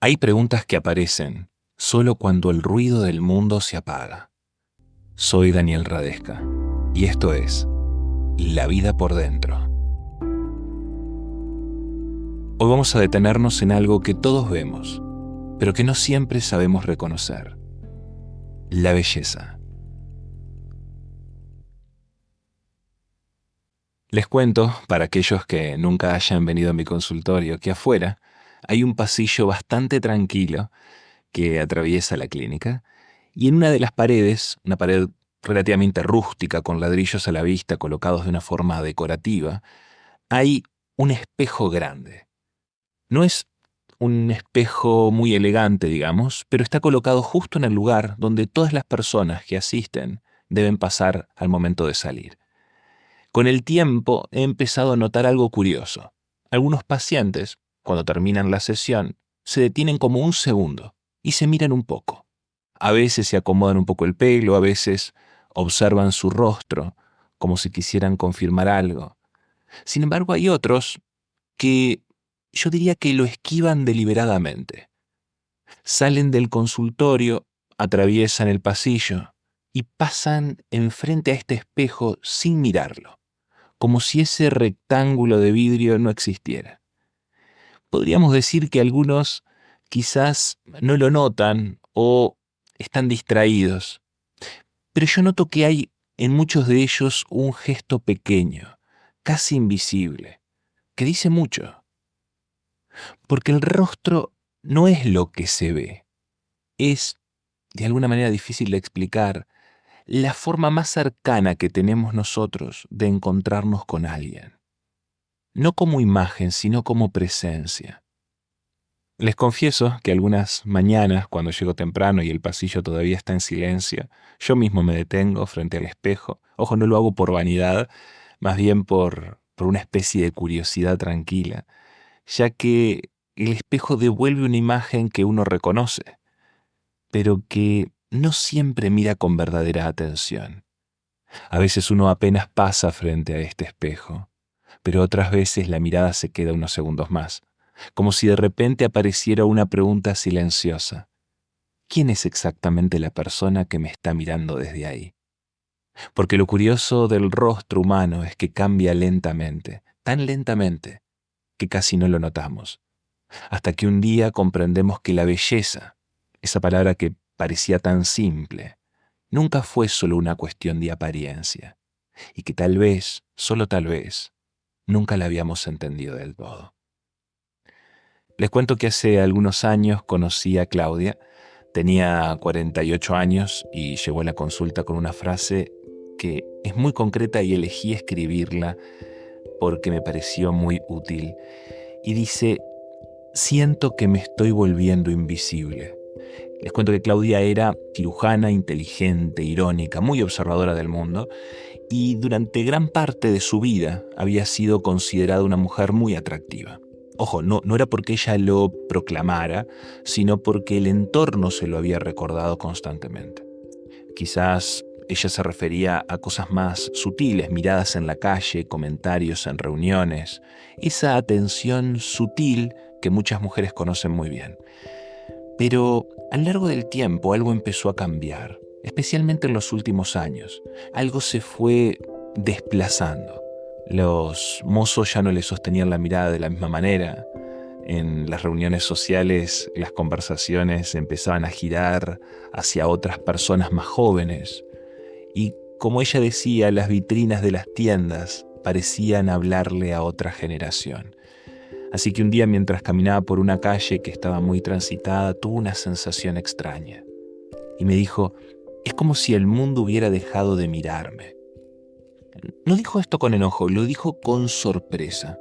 Hay preguntas que aparecen solo cuando el ruido del mundo se apaga. Soy Daniel Radesca y esto es La vida por dentro. Hoy vamos a detenernos en algo que todos vemos, pero que no siempre sabemos reconocer: la belleza. Les cuento, para aquellos que nunca hayan venido a mi consultorio, que afuera hay un pasillo bastante tranquilo que atraviesa la clínica, y en una de las paredes, una pared relativamente rústica con ladrillos a la vista colocados de una forma decorativa, hay un espejo grande. No es un espejo muy elegante, digamos, pero está colocado justo en el lugar donde todas las personas que asisten deben pasar al momento de salir. Con el tiempo he empezado a notar algo curioso. Algunos pacientes, cuando terminan la sesión, se detienen como un segundo y se miran un poco. A veces se acomodan un poco el pelo, a veces observan su rostro, como si quisieran confirmar algo. Sin embargo, hay otros que yo diría que lo esquivan deliberadamente. Salen del consultorio, atraviesan el pasillo y pasan enfrente a este espejo sin mirarlo, como si ese rectángulo de vidrio no existiera. Podríamos decir que algunos quizás no lo notan o están distraídos, pero yo noto que hay en muchos de ellos un gesto pequeño, casi invisible, que dice mucho, porque el rostro no es lo que se ve, es, de alguna manera difícil de explicar, la forma más cercana que tenemos nosotros de encontrarnos con alguien. No como imagen, sino como presencia. Les confieso que algunas mañanas, cuando llego temprano y el pasillo todavía está en silencio, yo mismo me detengo frente al espejo. Ojo, no lo hago por vanidad, más bien por una especie de curiosidad tranquila, ya que el espejo devuelve una imagen que uno reconoce, pero que no siempre mira con verdadera atención. A veces uno apenas pasa frente a este espejo, pero otras veces la mirada se queda unos segundos más, como si de repente apareciera una pregunta silenciosa. ¿Quién es exactamente la persona que me está mirando desde ahí? Porque lo curioso del rostro humano es que cambia lentamente, tan lentamente, que casi no lo notamos, hasta que un día comprendemos que la belleza, esa palabra que parecía tan simple, nunca fue solo una cuestión de apariencia, y que tal vez, solo tal vez, nunca la habíamos entendido del todo. Les cuento que hace algunos años conocí a Claudia. Tenía 48 años y llegó a la consulta con una frase que es muy concreta y elegí escribirla porque me pareció muy útil. Y dice: siento que me estoy volviendo invisible. Les cuento que Claudia era cirujana, inteligente, irónica, muy observadora del mundo, y durante gran parte de su vida había sido considerada una mujer muy atractiva. Ojo, no era porque ella lo proclamara, sino porque el entorno se lo había recordado constantemente. Quizás ella se refería a cosas más sutiles, miradas en la calle, comentarios en reuniones, esa atención sutil que muchas mujeres conocen muy bien. Pero a lo largo del tiempo algo empezó a cambiar, especialmente en los últimos años. Algo se fue desplazando. Los mozos ya no le sostenían la mirada de la misma manera. En las reuniones sociales las conversaciones empezaban a girar hacia otras personas más jóvenes. Y como ella decía, las vitrinas de las tiendas parecían hablarle a otra generación. Así que un día, mientras caminaba por una calle que estaba muy transitada, tuve una sensación extraña. Y me dijo: es como si el mundo hubiera dejado de mirarme. No dijo esto con enojo, lo dijo con sorpresa.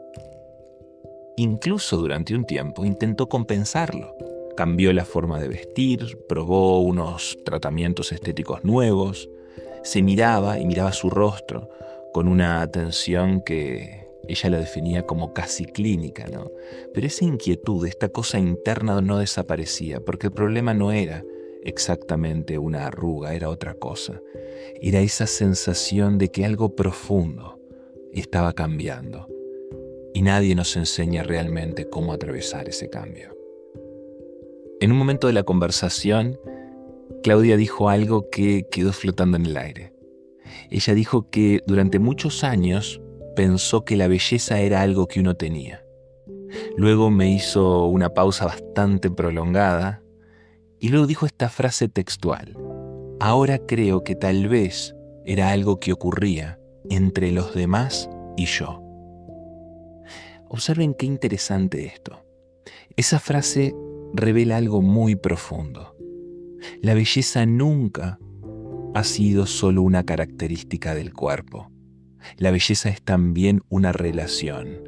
Incluso durante un tiempo intentó compensarlo. Cambió la forma de vestir, probó unos tratamientos estéticos nuevos, se miraba y miraba su rostro con una atención que ella la definía como casi clínica, ¿no? Pero esa inquietud, esta cosa interna no desaparecía, porque el problema no era exactamente una arruga, era otra cosa. Era esa sensación de que algo profundo estaba cambiando. Y nadie nos enseña realmente cómo atravesar ese cambio. En un momento de la conversación, Claudia dijo algo que quedó flotando en el aire. Ella dijo que durante muchos años pensó que la belleza era algo que uno tenía. Luego me hizo una pausa bastante prolongada y luego dijo esta frase textual: ahora creo que tal vez era algo que ocurría entre los demás y yo. Observen qué interesante esto. Esa frase revela algo muy profundo. La belleza nunca ha sido solo una característica del cuerpo. La belleza es también una relación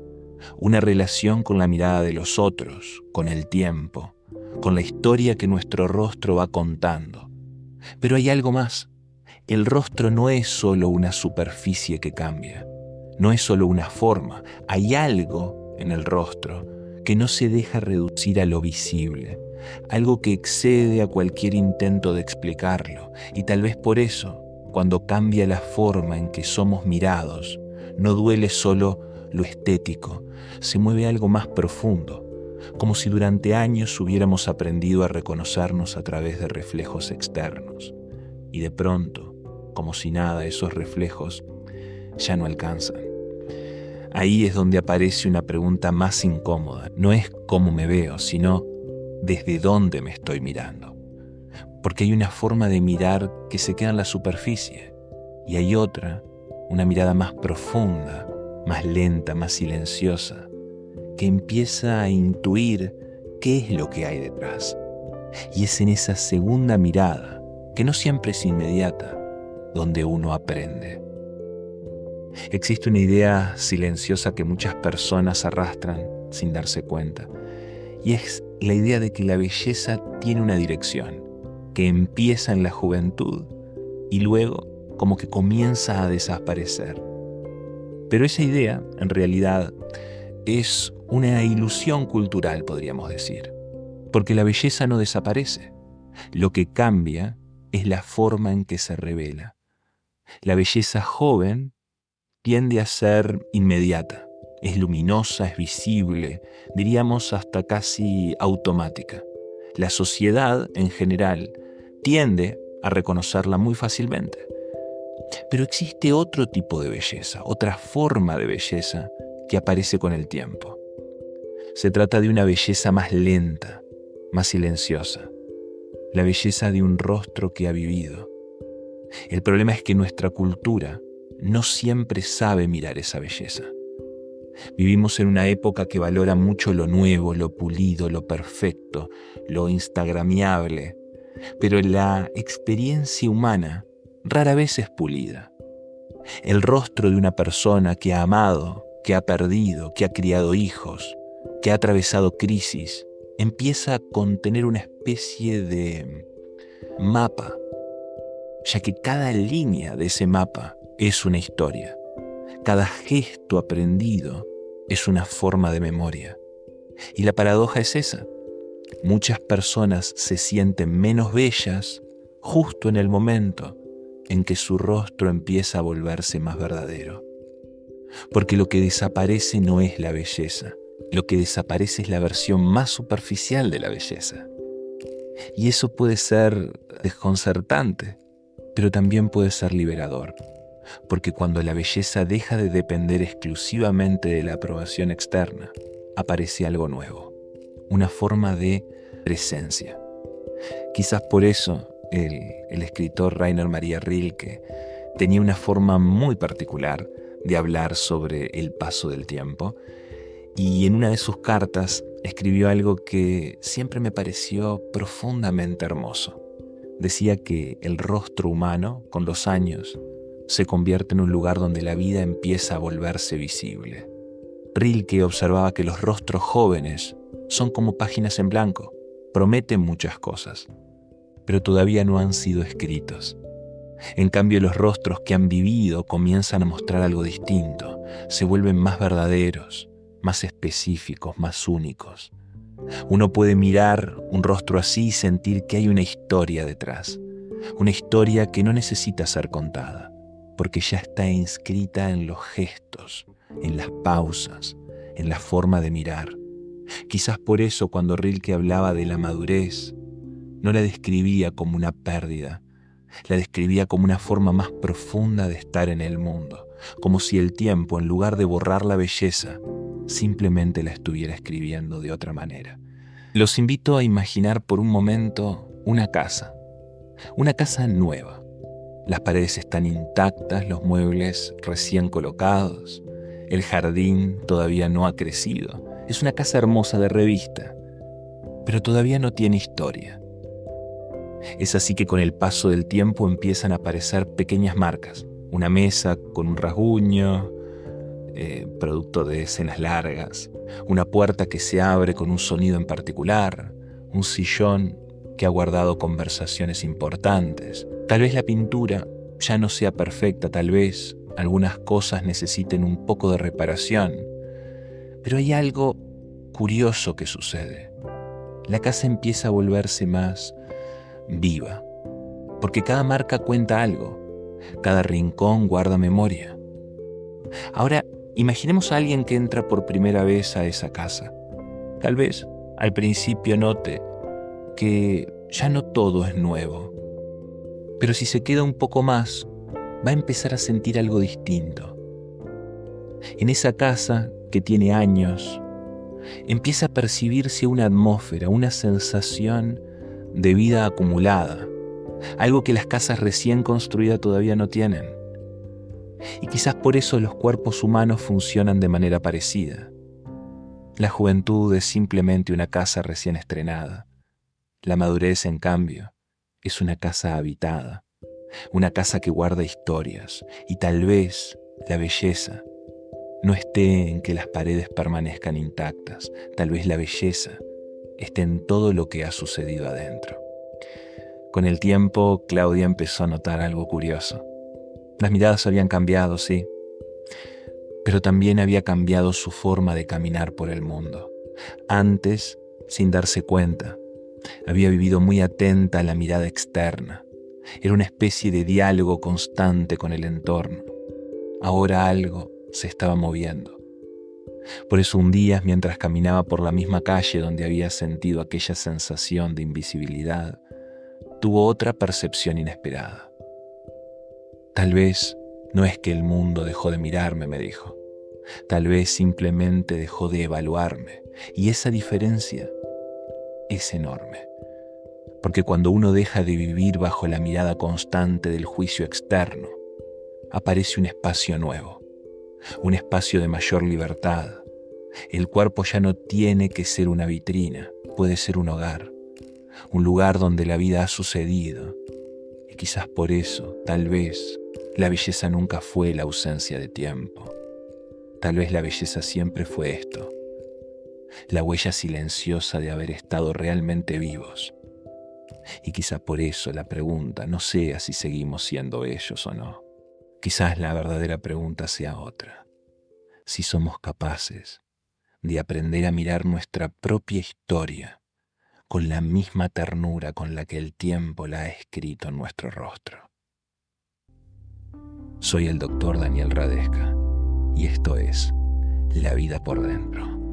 con la mirada de los otros, con el tiempo, con la historia que nuestro rostro va contando. Pero hay algo más. El rostro no es solo una superficie que cambia, no es solo una forma. Hay algo en el rostro que no se deja reducir a lo visible, algo que excede a cualquier intento de explicarlo, y tal vez por eso, cuando cambia la forma en que somos mirados, no duele solo lo estético, se mueve algo más profundo, como si durante años hubiéramos aprendido a reconocernos a través de reflejos externos, y de pronto, como si nada, esos reflejos ya no alcanzan. Ahí es donde aparece una pregunta más incómoda. No es cómo me veo, sino desde dónde me estoy mirando. Porque hay una forma de mirar que se queda en la superficie, y hay otra, una mirada más profunda, más lenta, más silenciosa, que empieza a intuir qué es lo que hay detrás. Y es en esa segunda mirada, que no siempre es inmediata, donde uno aprende. Existe una idea silenciosa que muchas personas arrastran sin darse cuenta, y es la idea de que la belleza tiene una dirección, que empieza en la juventud y luego como que comienza a desaparecer. Pero esa idea, en realidad, es una ilusión cultural, podríamos decir, porque la belleza no desaparece. Lo que cambia es la forma en que se revela. La belleza joven tiende a ser inmediata, es luminosa, es visible, diríamos hasta casi automática. La sociedad, en general, tiende a reconocerla muy fácilmente. Pero existe otro tipo de belleza, otra forma de belleza que aparece con el tiempo. Se trata de una belleza más lenta, más silenciosa, la belleza de un rostro que ha vivido. El problema es que nuestra cultura no siempre sabe mirar esa belleza. Vivimos en una época que valora mucho lo nuevo, lo pulido, lo perfecto, lo instagramiable, pero la experiencia humana rara vez es pulida. El rostro de una persona que ha amado, que ha perdido, que ha criado hijos, que ha atravesado crisis, empieza a contener una especie de mapa, ya que cada línea de ese mapa es una historia. Cada gesto aprendido es una forma de memoria. Y la paradoja es esa. Muchas personas se sienten menos bellas justo en el momento en que su rostro empieza a volverse más verdadero. Porque lo que desaparece no es la belleza. Lo que desaparece es la versión más superficial de la belleza. Y eso puede ser desconcertante, pero también puede ser liberador. Porque cuando la belleza deja de depender exclusivamente de la aprobación externa, aparece algo nuevo, una forma de presencia. Quizás por eso el escritor Rainer Maria Rilke tenía una forma muy particular de hablar sobre el paso del tiempo, y en una de sus cartas escribió algo que siempre me pareció profundamente hermoso. Decía que el rostro humano, con los años, se convierte en un lugar donde la vida empieza a volverse visible. Rilke observaba que los rostros jóvenes son como páginas en blanco, prometen muchas cosas, pero todavía no han sido escritos. En cambio, los rostros que han vivido comienzan a mostrar algo distinto, se vuelven más verdaderos, más específicos, más únicos. Uno puede mirar un rostro así y sentir que hay una historia detrás, una historia que no necesita ser contada, porque ya está inscrita en los gestos, en las pausas, en la forma de mirar. Quizás por eso cuando Rilke hablaba de la madurez, no la describía como una pérdida, la describía como una forma más profunda de estar en el mundo, como si el tiempo, en lugar de borrar la belleza, simplemente la estuviera escribiendo de otra manera. Los invito a imaginar por un momento una casa nueva. Las paredes están intactas, los muebles recién colocados, el jardín todavía no ha crecido. Es una casa hermosa de revista, pero todavía no tiene historia. Es así que con el paso del tiempo empiezan a aparecer pequeñas marcas. Una mesa con un rasguño, producto de escenas largas. Una puerta que se abre con un sonido en particular. Un sillón que ha guardado conversaciones importantes. Tal vez la pintura ya no sea perfecta, tal vez algunas cosas necesiten un poco de reparación. Pero hay algo curioso que sucede. La casa empieza a volverse más viva, porque cada marca cuenta algo, cada rincón guarda memoria. Ahora, imaginemos a alguien que entra por primera vez a esa casa. Tal vez al principio note que ya no todo es nuevo, pero si se queda un poco más, va a empezar a sentir algo distinto. En esa casa que tiene años, empieza a percibirse una atmósfera, una sensación de vida acumulada, algo que las casas recién construidas todavía no tienen. Y quizás por eso los cuerpos humanos funcionan de manera parecida. La juventud es simplemente una casa recién estrenada. La madurez, en cambio, es una casa habitada, una casa que guarda historias, y tal vez la belleza no esté en que las paredes permanezcan intactas, tal vez la belleza esté en todo lo que ha sucedido adentro. Con el tiempo, Claudia empezó a notar algo curioso. Las miradas habían cambiado, sí, pero también había cambiado su forma de caminar por el mundo. Antes, sin darse cuenta, había vivido muy atenta a la mirada externa. Era una especie de diálogo constante con el entorno. Ahora algo se estaba moviendo. Por eso un día, mientras caminaba por la misma calle donde había sentido aquella sensación de invisibilidad, tuvo otra percepción inesperada. Tal vez no es que el mundo dejó de mirarme, me dijo. Tal vez simplemente dejó de evaluarme. Y esa diferencia es enorme. Porque cuando uno deja de vivir bajo la mirada constante del juicio externo, aparece un espacio nuevo, un espacio de mayor libertad. El cuerpo ya no tiene que ser una vitrina, puede ser un hogar, un lugar donde la vida ha sucedido. Y quizás por eso, tal vez, la belleza nunca fue la ausencia de tiempo. Tal vez la belleza siempre fue esto, la huella silenciosa de haber estado realmente vivos. Y quizá por eso la pregunta no sea si seguimos siendo ellos o no. Quizás la verdadera pregunta sea otra. Si somos capaces de aprender a mirar nuestra propia historia con la misma ternura con la que el tiempo la ha escrito en nuestro rostro. Soy el doctor Daniel Radesca y esto es La vida por dentro.